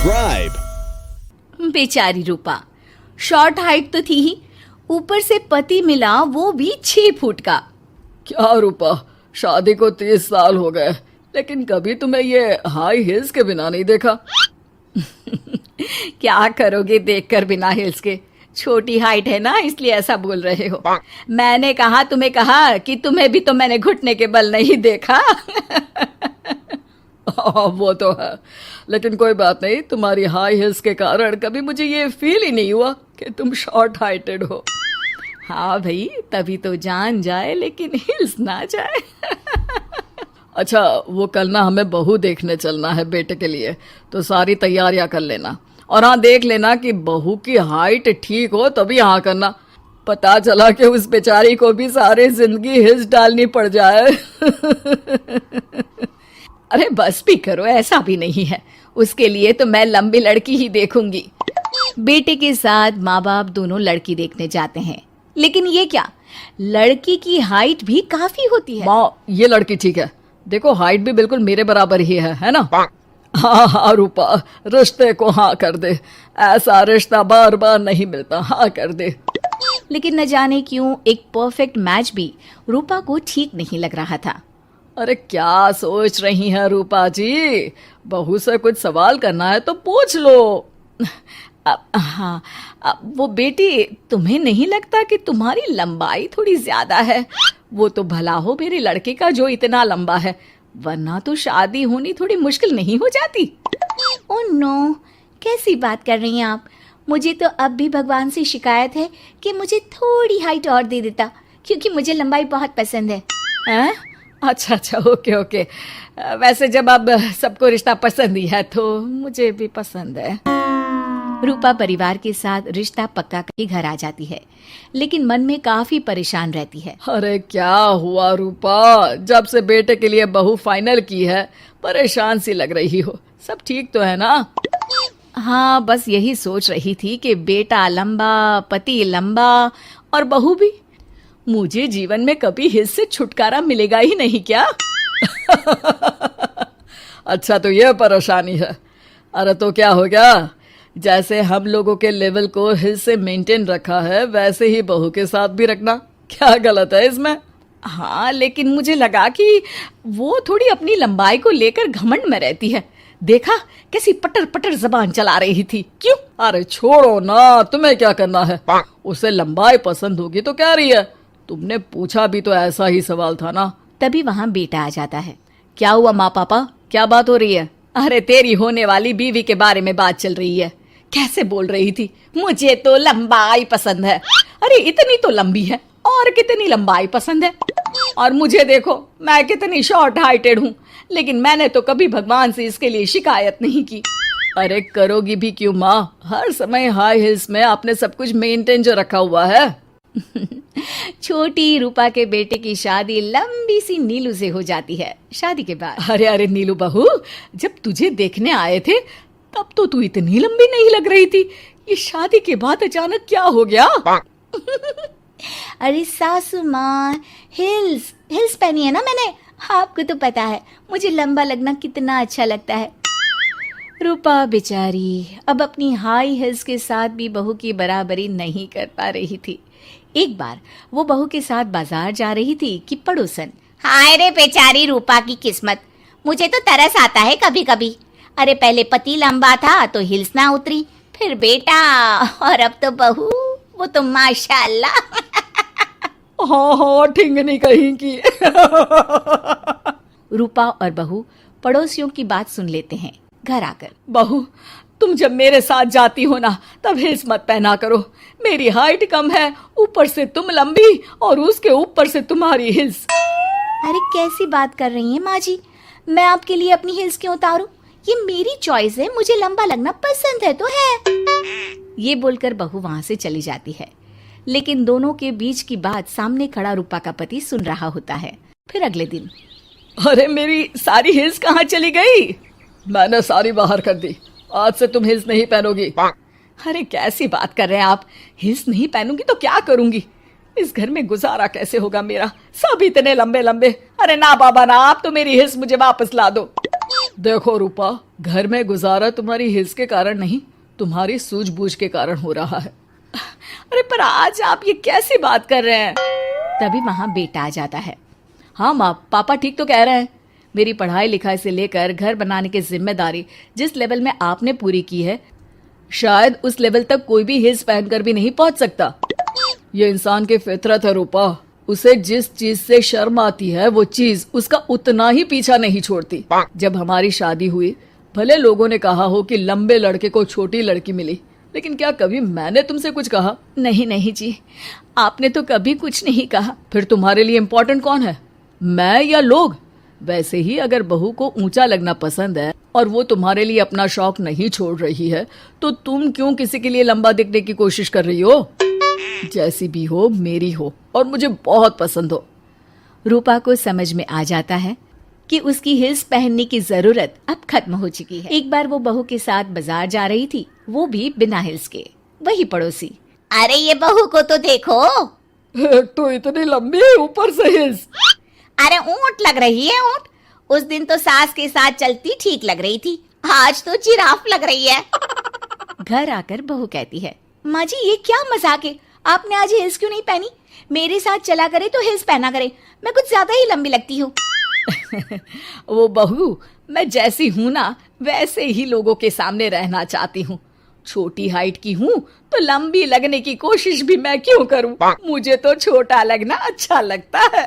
Subscribe. बेचारी रूपा, short height तो थी ही, ऊपर से पति मिला वो भी 6 फुट का। क्या रूपा, शादी को 30 साल हो गए, लेकिन कभी तुम्हें ये हाई हील्स के बिना नहीं देखा। क्या करोगे देखकर बिना हिल्स के? छोटी हाइट है ना, इसलिए ऐसा बोल रहे हो। मैंने कहा तुम्हें कहा कि तुम्हें भी तो मैंने घुटने के बल नहीं देखा। वो तो है, लेकिन कोई बात नहीं, तुम्हारी हाई हील्स के कारण कभी मुझे ये फील ही नहीं हुआ कि तुम शॉर्ट हाइटेड हो। हाँ भाई, तभी तो जान जाए लेकिन हिल्स ना जाए। अच्छा, वो कल ना हमें बहू देखने चलना है बेटे के लिए, तो सारी तैयारियां कर लेना। और हाँ, देख लेना कि बहू की हाइट ठीक हो तभी हाँ करना। पता चला कि उस बेचारी को भी सारी जिंदगी हिल्स डालनी पड़ जाए। अरे बस भी करो, ऐसा भी नहीं है। उसके लिए तो मैं लंबी लड़की ही देखूंगी। बेटे के साथ माँ बाप दोनों लड़की देखने जाते हैं, लेकिन ये क्या, लड़की की हाइट भी काफी होती है। माँ, ये लड़की ठीक है, देखो हाइट भी बिल्कुल मेरे बराबर ही है ना? हाँ हाँ रूपा, रिश्ते को हाँ कर दे, ऐसा रिश्ता बार बार नहीं मिलता, हाँ कर दे। लेकिन न जाने क्यों एक परफेक्ट मैच भी रूपा को ठीक नहीं लग रहा था। अरे क्या सोच रही हैं रूपा जी, बहू से कुछ सवाल करना है तो पूछ लो। हाँ, वो बेटी, तुम्हें नहीं लगता कि तुम्हारी लंबाई थोड़ी ज्यादा है? वो तो भला हो मेरे लड़के का जो इतना लंबा है, वरना तो शादी होनी थोड़ी मुश्किल नहीं हो जाती। ओह नो, कैसी बात कर रही हैं आप? मुझे तो अब भी भगवान से शिकायत है कि मुझे थोड़ी हाइट और दे देता, क्योंकि मुझे लंबाई बहुत पसंद है। हैं? अच्छा, ओके ओके। वैसे जब अब सबको रिश्ता पसंद ही है तो मुझे भी पसंद है। रूपा परिवार के साथ रिश्ता पक्का करके घर आ जाती है, लेकिन मन में काफी परेशान रहती है। अरे क्या हुआ रूपा, जब से बेटे के लिए बहू फाइनल की है परेशान सी लग रही हो, सब ठीक तो है ना? हाँ, बस यही सोच रही थी कि बेटा लंबा, पति लंबा और बहू भी। मुझे जीवन में कभी हिस्से छुटकारा मिलेगा ही नहीं क्या? अच्छा, तो ये परेशानी है। अरे तो क्या हो गया, जैसे हम लोगों के लेवल को हिस्से मेंटेन रखा है वैसे ही बहू के साथ भी रखना, क्या गलत है इसमें? हाँ, लेकिन मुझे लगा कि वो थोड़ी अपनी लंबाई को लेकर घमंड में रहती है। देखा कैसी पटर पटर जबान चला रही थी। क्यों? अरे छोड़ो ना, तुम्हें क्या करना है? उसे लंबाई पसंद होगी तो क्या रही है, तुमने पूछा भी तो ऐसा ही सवाल था ना। तभी वहाँ बेटा आ जाता है। क्या हुआ माँ पापा, क्या बात हो रही है? अरे तेरी होने वाली बीवी के बारे में बात चल रही है। कैसे बोल रही थी, मुझे तो लंबाई पसंद है। अरे इतनी तो लंबी है, और कितनी लंबाई पसंद है? और मुझे देखो, मैं कितनी शॉर्ट हाइटेड हूँ, लेकिन मैंने तो कभी भगवान से इसके लिए शिकायत नहीं की। अरे करोगी भी क्यों माँ, हर समय हाई हिल्स में आपने सब कुछ मेंटेन जो रखा हुआ है। छोटी रूपा के बेटे की शादी लंबी सी नीलू से हो जाती है। शादी के बाद अरे नीलू बहू, जब तुझे देखने आए थे तब तो तू इतनी लंबी नहीं लग रही थी, ये शादी के बाद अचानक क्या हो गया? अरे सासू माँ, हिल्स पहनी है ना मैंने, आपको तो पता है मुझे लंबा लगना कितना अच्छा लगता है। रूपा बेचारी अब अपनी हाई हिल्स के साथ भी बहू की बराबरी नहीं कर पा रही थी। एक बार वो बहू के साथ बाजार जा रही थी कि पड़ोसन, हाय रे बेचारी रूपा की किस्मत, मुझे तो तरस आता है कभी कभी। अरे पहले पति लंबा था तो हिल्स ना उतरी, फिर बेटा, और अब तो बहू, वो तो माशाल्लाह। हाँ, ठिंगनी कहीं की। रूपा और बहू पड़ोसियों की बात सुन लेते हैं। घर आकर, बहू, तुम जब मेरे साथ जाती हो ना तब हिल्स मत पहना करो, मेरी हाइट कम है, ऊपर से तुम लंबी और उसके ऊपर से तुम्हारी हिल्स। अरे कैसी बात कर रही हैं माँ जी, मैं आपके लिए अपनी हिल्स क्यों उतारूं? ये मेरी चॉइस है, मुझे लंबा लगना पसंद है तो है। ये बोलकर बहू वहां से चली जाती है, लेकिन दोनों के बीच की बात सामने खड़ा रूपा का पति सुन रहा होता है। फिर अगले दिन, अरे मेरी सारी हिल्स कहाँ चली गई? मैंने सारी बाहर कर दी, आज से तुम हिल्स नहीं पहनोगी। अरे कैसी बात कर रहे हैं आप, हिल्स नहीं पहनूंगी तो क्या करूंगी? इस घर में गुजारा कैसे होगा मेरा, सब इतने लंबे लंबे। अरे ना बाबा ना, आप तो मेरी हिल्स मुझे वापस ला दो। देखो रूपा, घर में गुजारा तुम्हारी हिल्स के कारण नहीं, तुम्हारी सूझबूझ के कारण हो रहा है। अरे पर आज आप ये कैसी बात कर रहे हैं? तभी वहां बेटा आ जाता है। हाँ माँ, पापा ठीक तो कह रहे हैं। मेरी पढ़ाई लिखाई से लेकर घर बनाने की जिम्मेदारी जिस लेवल में आपने पूरी की है, शायद उस लेवल तक कोई भी हिल्स पहनकर भी नहीं पहुंच सकता। ये इंसान की फितरत है रूपा, उसे जिस चीज से शर्म आती है वो चीज उसका उतना ही पीछा नहीं छोड़ती। जब हमारी शादी हुई, भले लोगों ने कहा हो कि लंबे लड़के को छोटी लड़की मिली, लेकिन क्या कभी मैंने तुमसे कुछ कहा? नहीं नहीं जी, आपने तो कभी कुछ नहीं कहा। फिर तुम्हारे लिए इम्पोर्टेंट कौन है, मैं या लोग? वैसे ही अगर बहू को ऊंचा लगना पसंद है और वो तुम्हारे लिए अपना शौक नहीं छोड़ रही है, तो तुम क्यों किसी के लिए लंबा दिखने की कोशिश कर रही हो? जैसी भी हो, मेरी हो और मुझे बहुत पसंद हो। रूपा को समझ में आ जाता है कि उसकी हिल्स पहनने की जरूरत अब खत्म हो चुकी है। एक बार वो बहू के साथ बाजार जा रही थी, वो भी बिना हिल्स के। वही पड़ोसी, अरे ये बहू को तो देखो, एक तो इतनी लंबी है, ऊपर से हिल्स। अरे ऊंट लग रही है ऊंट। उस दिन तो सास के साथ चलती ठीक लग रही थी, आज तो जिराफ लग रही है। घर आकर बहू कहती है, माँ जी ये क्या मजाक है, आपने आज हिल्स क्यों नहीं पहनी? मेरे साथ चला करे तो हिल्स पहना करे, मैं कुछ ज्यादा ही लंबी लगती हूँ। वो बहू, मैं जैसी हूँ ना वैसे ही लोगों के सामने रहना चाहती हूँ। छोटी हाइट की हूँ तो लंबी लगने की कोशिश भी मैं क्यों करूँ? मुझे तो छोटा लगना अच्छा लगता है।